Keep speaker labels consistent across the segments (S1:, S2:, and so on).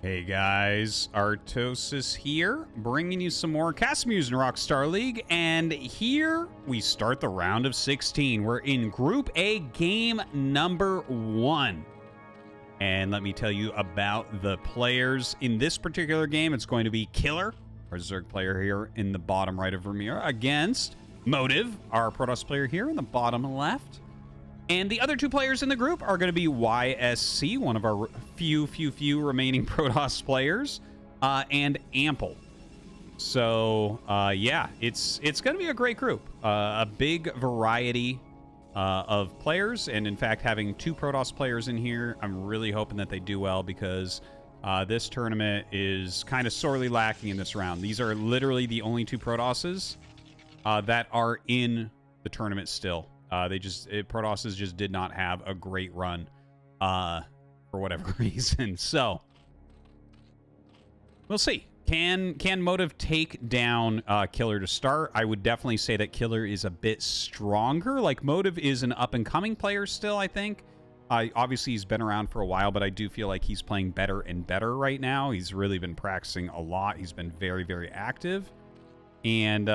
S1: Hey guys, Artosis here, bringing you some more CasterMuse Narak StarLeague, and here we start the round of 16. We're in Group A, game number 1. And let me tell you about the players in this particular game. It's going to be Killer, our Zerg player here in the bottom right of Vermeer, against Motive, our Protoss player here in the bottom left. And the other two players in the group are going to be YSC, one of our few remaining Protoss players, and Ample. So, yeah, it's going to be a great group. A big variety of players, and in fact, having two Protoss players in here, I'm really hoping that they do well because this tournament is kind of sorely lacking in this round. These are literally the only two Protosses that are in the tournament still. Protosses just did not have a great run for whatever reason. So we'll see. Can Motive take down Killer to start? I would definitely say that Killer is a bit stronger. Like, Motive is an up-and-coming player still, I think. Obviously, he's been around for a while, but I do feel like he's playing better and better right now. He's really been practicing a lot. He's been very, very active. And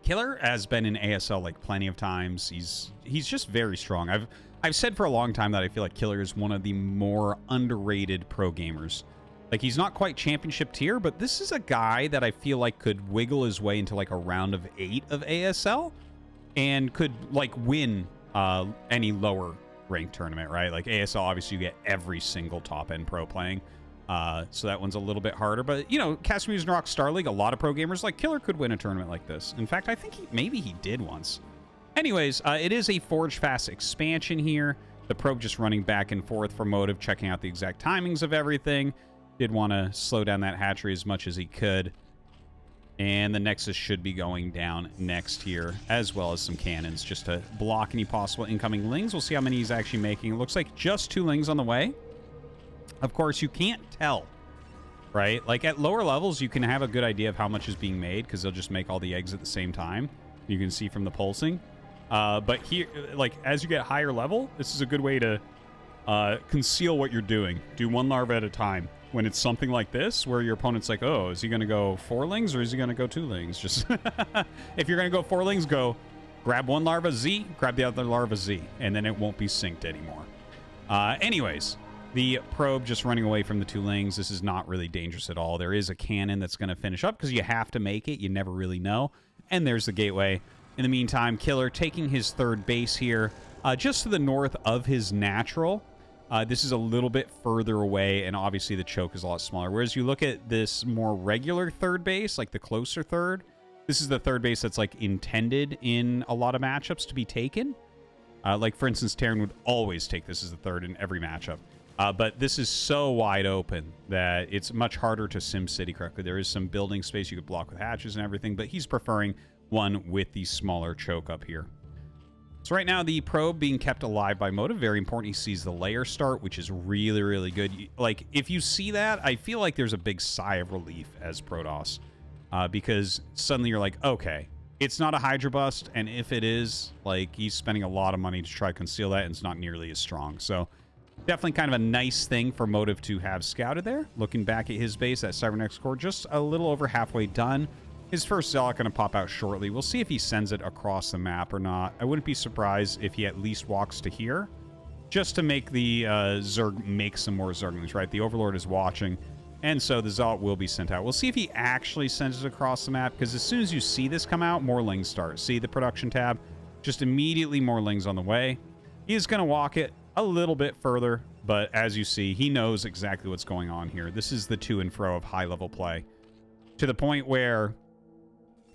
S1: Killer has been in ASL like plenty of times. He's just very strong. I've said for a long time that I feel like Killer is one of the more underrated pro gamers. Like, he's not quite championship tier, but this is a guy that I feel like could wiggle his way into like a round of 8 of ASL and could like win any lower ranked tournament, right? Like ASL, obviously you get every single top end pro playing. So that one's a little bit harder. But, you know, CasterMuse Narak StarLeague, a lot of pro gamers like Killer could win a tournament like this. In fact, I think maybe he did once. Anyways, it is a Forge Fast expansion here. The probe just running back and forth for Motive, checking out the exact timings of everything. Did want to slow down that hatchery as much as he could. And the Nexus should be going down next here, as well as some cannons, just to block any possible incoming lings. We'll see how many he's actually making. It looks like just 2 lings on the way. Of course, you can't tell, right? Like, at lower levels, you can have a good idea of how much is being made because they'll just make all the eggs at the same time. You can see from the pulsing. But here, like, as you get higher level, this is a good way to conceal what you're doing. Do 1 larva at a time. When it's something like this, where your opponent's like, oh, is he going to go 4 lings or is he going to go 2 lings? Just if you're going to go 4 lings, go grab 1 larva Z, grab the other larva Z, and then it won't be synced anymore. Anyways. The probe just running away from the 2 lings. This is not really dangerous at all. There is a cannon that's going to finish up because you have to make it. You never really know. And there's the gateway. In the meantime, Killer taking his 3rd base here just to the north of his natural. This is a little bit further away, and obviously the choke is a lot smaller. Whereas you look at this more regular 3rd base, like the closer 3rd, this is the 3rd base that's like intended in a lot of matchups to be taken. Like, for instance, Terran would always take this as the 3rd in every matchup. But this is so wide open that it's much harder to sim city correctly. There is some building space you could block with hatches and everything, but he's preferring one with the smaller choke up here. So right now, the probe being kept alive by Motive. Very important. He sees the layer start, which is really, really good. Like, if you see that, I feel like there's a big sigh of relief as Protoss. Because suddenly you're like, okay, it's not a Hydra bust, and if it is, like, he's spending a lot of money to try to conceal that, and it's not nearly as strong. So definitely kind of a nice thing for Motive to have scouted there. Looking back at his base, that Cybernex core just a little over halfway done. His first Zealot going to pop out shortly. We'll see if he sends it across the map or not. I wouldn't be surprised if he at least walks to here, just to make the Zerg make some more Zerglings, right? The Overlord is watching, and so the Zealot will be sent out. We'll see if he actually sends it across the map, because as soon as you see this come out, more lings start. See the production tab? Just immediately more lings on the way. He is going to walk it a little bit further, but as you see, he knows exactly what's going on here. This is the to and fro of high-level play, to the point where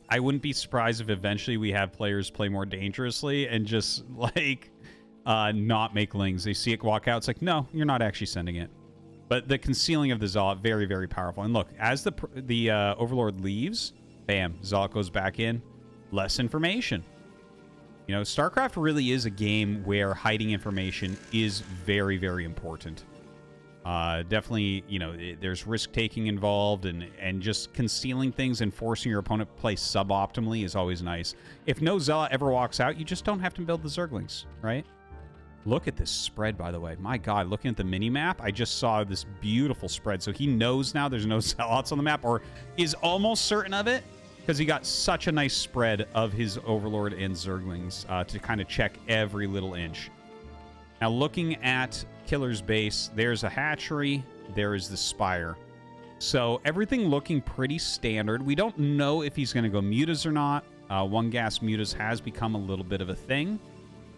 S1: I wouldn't be surprised if eventually we have players play more dangerously and just, like, not make lings. They see it walk out, it's like, no, you're not actually sending it. But the concealing of the Zealot, very, very powerful. And look, as the Overlord leaves, bam, Zealot goes back in, less information. You know, StarCraft really is a game where hiding information is very, very important. Definitely, you know, there's risk-taking involved, and just concealing things and forcing your opponent to play suboptimally is always nice. If no Zealot ever walks out, you just don't have to build the Zerglings, right? Look at this spread, by the way. My God, looking at the mini-map, I just saw this beautiful spread. So he knows now there's no zealots on the map, or is almost certain of it, because he got such a nice spread of his Overlord and Zerglings to kind of check every little inch. Now, looking at Killer's base, there's a hatchery, there is the spire. So everything looking pretty standard. We don't know if he's going to go mutas or not. One gas mutas has become a little bit of a thing.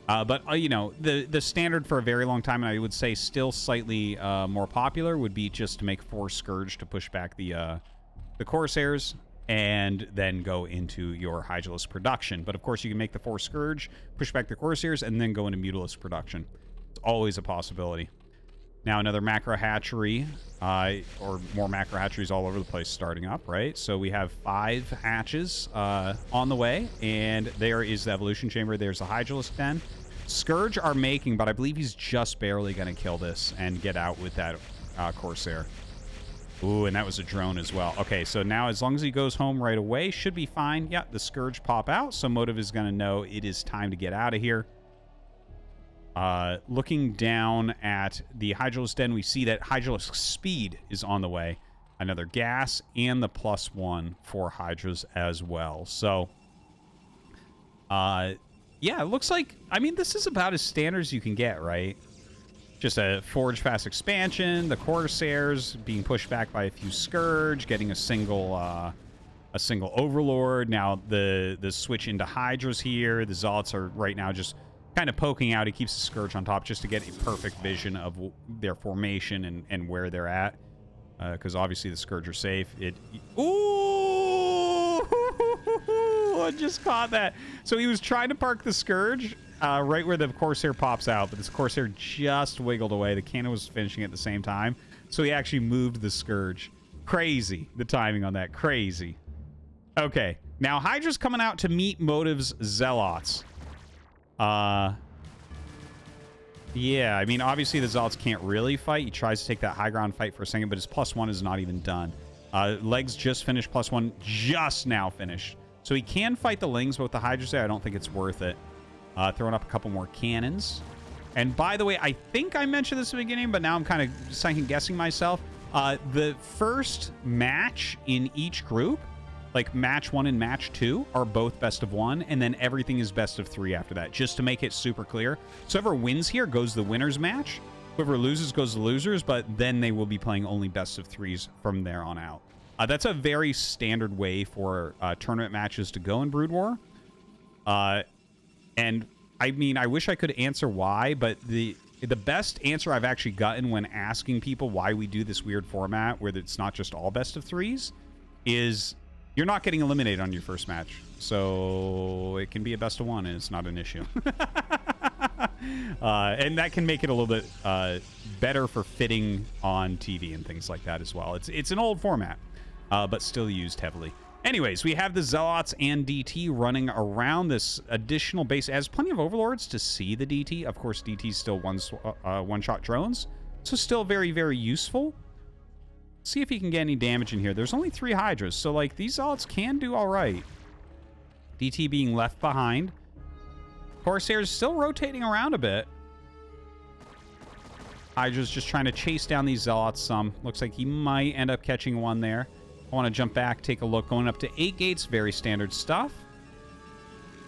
S1: But, you know, the standard for a very long time, and I would say still slightly more popular, would be just to make 4 Scourge to push back the Corsairs, and then go into your Hydralisk production. But, of course, you can make the 4 Scourge, push back the Corsairs, and then go into Mutalisk production. It's always a possibility. Now, another macro hatchery, or more macro hatcheries all over the place starting up, right? So we have 5 hatches on the way, and there is the evolution chamber. There's the Hydralisk den. Scourge are making, but I believe he's just barely going to kill this and get out with that Corsair. Ooh, and that was a drone as well. Okay, so now as long as he goes home right away, should be fine. Yeah, the Scourge pop out, so Motive is going to know it is time to get out of here. Looking down at the Hydralisk den, we see that Hydralisk speed is on the way. Another gas and the +1 for Hydras as well. So, yeah, it looks like, I mean, this is about as standard as you can get, right? Just a Forge Fast expansion, the Corsairs being pushed back by a few Scourge, getting a single Overlord. Now the switch into Hydras here. The Zealots are right now just kind of poking out. He keeps the Scourge on top just to get a perfect vision of their formation and where they're at. Because obviously the Scourge are safe. Ooh! I just caught that. So he was trying to park the Scourge right where the Corsair pops out, but this Corsair just wiggled away. The cannon was finishing at the same time, so he actually moved the Scourge. Crazy, the timing on that. Crazy. Okay, now Hydra's coming out to meet Motive's Zealots. Yeah, I mean, obviously the Zealots can't really fight. He tries to take that high ground fight for a second, but his +1 is not even done. Legs just finished, +1 just now finished. So he can fight the Lings, but with the Hydras there, I don't think it's worth it. Throwing up a couple more cannons. And by the way, I think I mentioned this at the beginning, but now I'm kind of second-guessing myself. The first match in each group, like match 1 and match 2, are both best of 1, and then everything is best of 3 after that, just to make it super clear. So whoever wins here goes the winner's match. Whoever loses goes the losers, but then they will be playing only best of 3s from there on out. That's a very standard way for tournament matches to go in Brood War. And I mean, I wish I could answer why, but the best answer I've actually gotten when asking people why we do this weird format where it's not just all best of 3s is you're not getting eliminated on your first match. So it can be a best of 1 and it's not an issue. And that can make it a little bit better for fitting on TV and things like that as well. It's an old format, but still used heavily. Anyways, we have the Zealots and DT running around this additional base. It has plenty of Overlords to see the DT. Of course, DT is still one-shot drones, so still very, very useful. See if he can get any damage in here. There's only 3 Hydras, so like these Zealots can do all right. DT being left behind. Corsairs still rotating around a bit. Hydra's just trying to chase down these Zealots some. Looks like he might end up catching one there. I want to jump back, take a look. Going up to 8 gates, very standard stuff.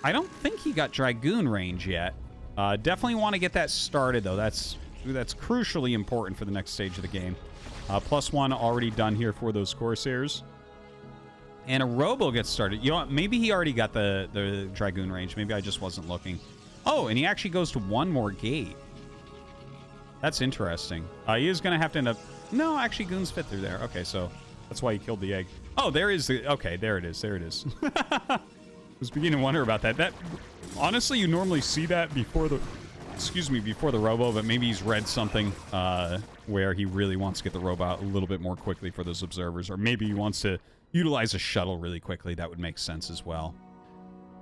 S1: I don't think he got Dragoon range yet. Definitely want to get that started, though. That's crucially important for the next stage of the game. +1 already done here for those Corsairs. And a Robo gets started. You know what? Maybe he already got the Dragoon range. Maybe I just wasn't looking. Oh, and he actually goes to 1 more gate. That's interesting. He is going to have to end up... No, actually, Goons fit through there. Okay, so... That's why he killed the egg. Oh, there is the... Okay, there it is. There it is. I was beginning to wonder about that. Honestly, you normally see that before the... Excuse me, before the Robo, but maybe he's read something where he really wants to get the Robo out a little bit more quickly for those observers. Or maybe he wants to utilize a shuttle really quickly. That would make sense as well.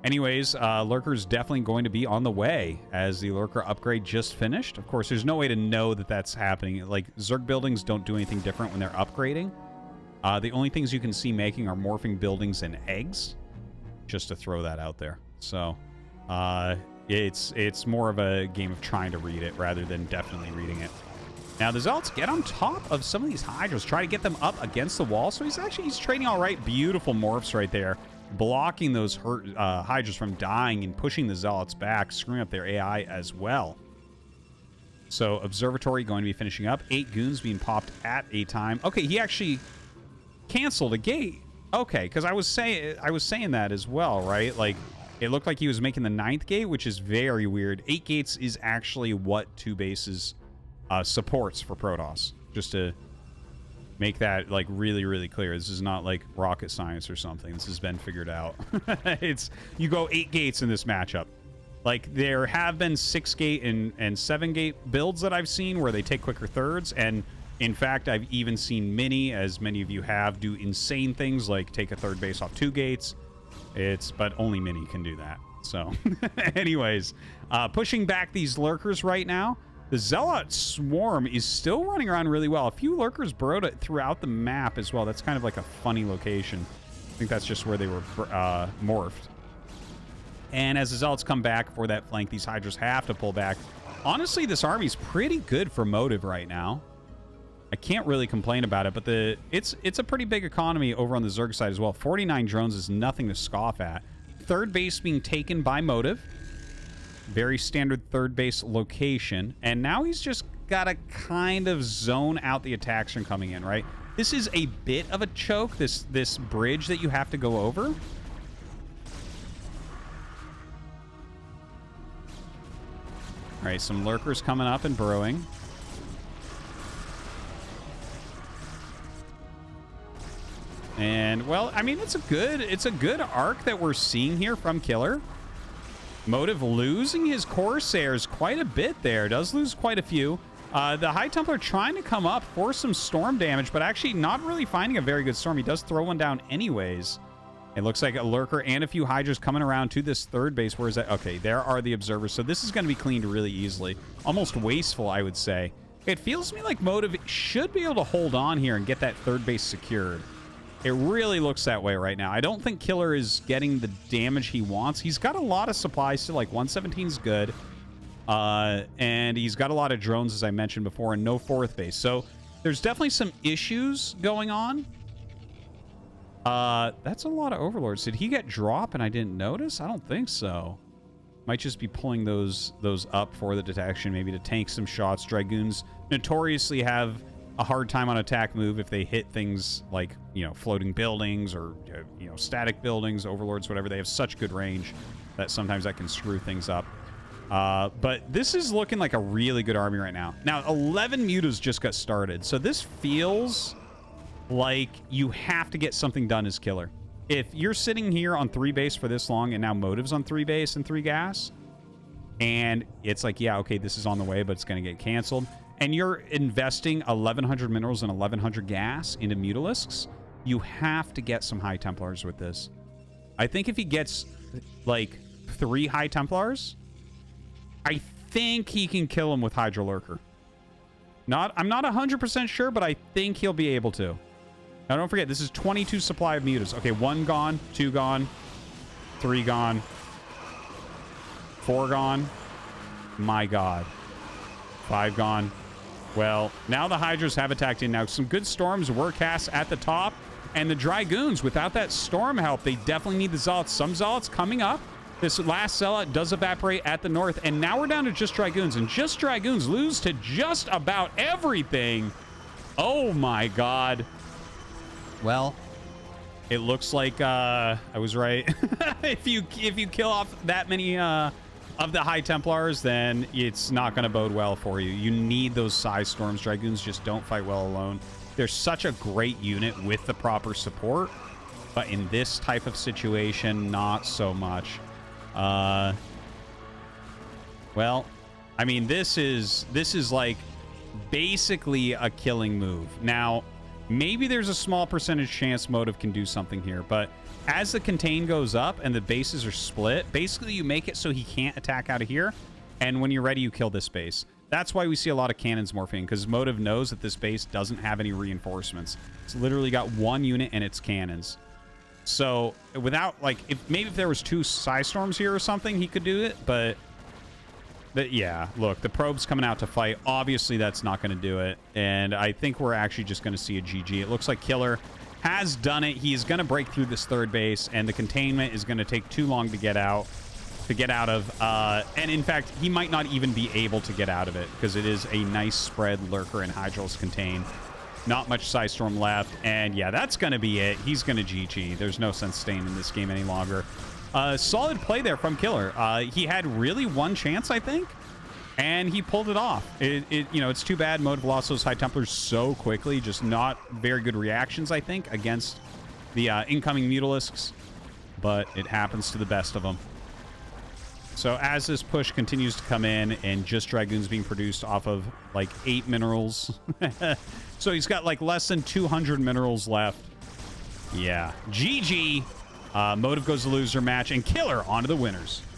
S1: Anyways, Lurker's definitely going to be on the way as the Lurker upgrade just finished. Of course, there's no way to know that that's happening. Like, Zerg buildings don't do anything different when they're upgrading. The only things you can see making are morphing buildings and eggs, just to throw that out there. So, It's more of a game of trying to read it rather than definitely reading it. Now, the Zealots get on top of some of these Hydras, try to get them up against the wall. So he's trading all right. Beautiful morphs right there, blocking those Hydras from dying and pushing the Zealots back, screwing up their AI as well. So Observatory going to be finishing up. 8 goons being popped at a time. Okay, he actually canceled a gate. Okay, because I was saying that as well, right? Like, it looked like he was making the 9th gate, which is very weird. 8 gates is actually what 2 bases supports for Protoss. Just to make that like really, really clear. This is not like rocket science or something. This has been figured out. You go 8 gates in this matchup. Like, there have been 6 gate and 7 gate builds that I've seen where they take quicker thirds, and in fact, I've even seen many, as many of you have, do insane things like take a third base off 2 gates. But only Mini can do that. So, anyways, pushing back these Lurkers right now. The Zealot swarm is still running around really well. A few Lurkers burrowed it throughout the map as well. That's kind of like a funny location. I think that's just where they were morphed. And as the Zealots come back for that flank, these Hydras have to pull back. Honestly, this army's pretty good for motive right now. I can't really complain about it, but it's a pretty big economy over on the Zerg side as well. 49 drones is nothing to scoff at. Third base being taken by motive. Very standard third base location. And now he's just got to kind of zone out the attacks from coming in, right? This is a bit of a choke, this bridge that you have to go over. All right, some Lurkers coming up and burrowing. And, well, I mean, it's a good arc that we're seeing here from Killer. Motive losing his Corsairs quite a bit there. Does lose quite a few. The High Templar trying to come up for some storm damage, but actually not really finding a very good storm. He does throw one down anyways. It looks like a Lurker and a few Hydras coming around to this third base. Where is that? Okay, there are the observers. So this is going to be cleaned really easily. Almost wasteful, I would say. It feels to me like Motive should be able to hold on here and get that third base secured. It really looks that way right now. I don't think Killer is getting the damage he wants. He's got a lot of supplies still, like 117 is good. And he's got a lot of drones, as I mentioned before, and no fourth base. So there's definitely some issues going on. That's a lot of Overlords. Did he get drop and I didn't notice? I don't think so. Might just be pulling those up for the detection, maybe to tank some shots. Dragoons notoriously have a hard time on attack move if they hit things like, you know, floating buildings or, you know, static buildings, Overlords, whatever. They have such good range that sometimes that can screw things up. But this is looking like a really good army right now. Now, 11 mutas just got started, so this feels like you have to get something done as Killer. If you're sitting here on 3 base for this long and now Motive's on 3 base and 3 gas, and it's like, yeah, okay, this is on the way, but it's going to get canceled, and you're investing 1,100 minerals and 1,100 gas into Mutalisks, you have to get some High Templars with this. I think if he gets, like, 3 High Templars, I think he can kill him with Hydra Lurker. I'm not 100% sure, but I think he'll be able to. Now, don't forget, this is 22 supply of mutas. Okay, 1 gone, 2 gone, 3 gone, 4 gone. My God. 5 gone. Well, now the Hydras have attacked in. Now, some good storms were cast at the top. And the Dragoons, without that storm help, they definitely need the Zealots. Some Zealots coming up. This last Zealot does evaporate at the north. And now we're down to just Dragoons. And just Dragoons lose to just about everything. Oh, my God. Well, it looks like I was right. If you kill off that many of the High Templars, then it's not going to bode well for you. You need those size storms. Dragoons just don't fight well alone. They're such a great unit with the proper support, but in this type of situation, not so much. Well, I mean, this is like basically a killing move. Now, maybe there's a small percentage chance Motive can do something here, but as the contain goes up and the bases are split, basically you make it so he can't attack out of here, and when you're ready, you kill this base. That's why we see a lot of cannons morphing, because Motive knows that this base doesn't have any reinforcements. It's literally got 1 unit and its cannons. So without, like, maybe if there was 2 Psy Storms here or something, he could do it, but Yeah, look, the probe's coming out to fight. Obviously, that's not going to do it. And I think we're actually just going to see a GG. It looks like Killer has done it. He is going to break through this third base, and the containment is going to take too long to get out of. And in fact, he might not even be able to get out of it because it is a nice spread. Lurker and Hydrals contain. Not much Psystorm left. And yeah, that's going to be it. He's going to GG. There's no sense staying in this game any longer. Solid play there from Killer. He had really one chance, I think, and he pulled it off. It's too bad Motive lost those High Templars so quickly. Just not very good reactions, I think, against the incoming Mutalisks, but it happens to the best of them. So as this push continues to come in and just Dragoons being produced off of like 8 minerals. So he's got like less than 200 minerals left. Yeah, GG. Motive goes to loser match, and Killer onto the winners.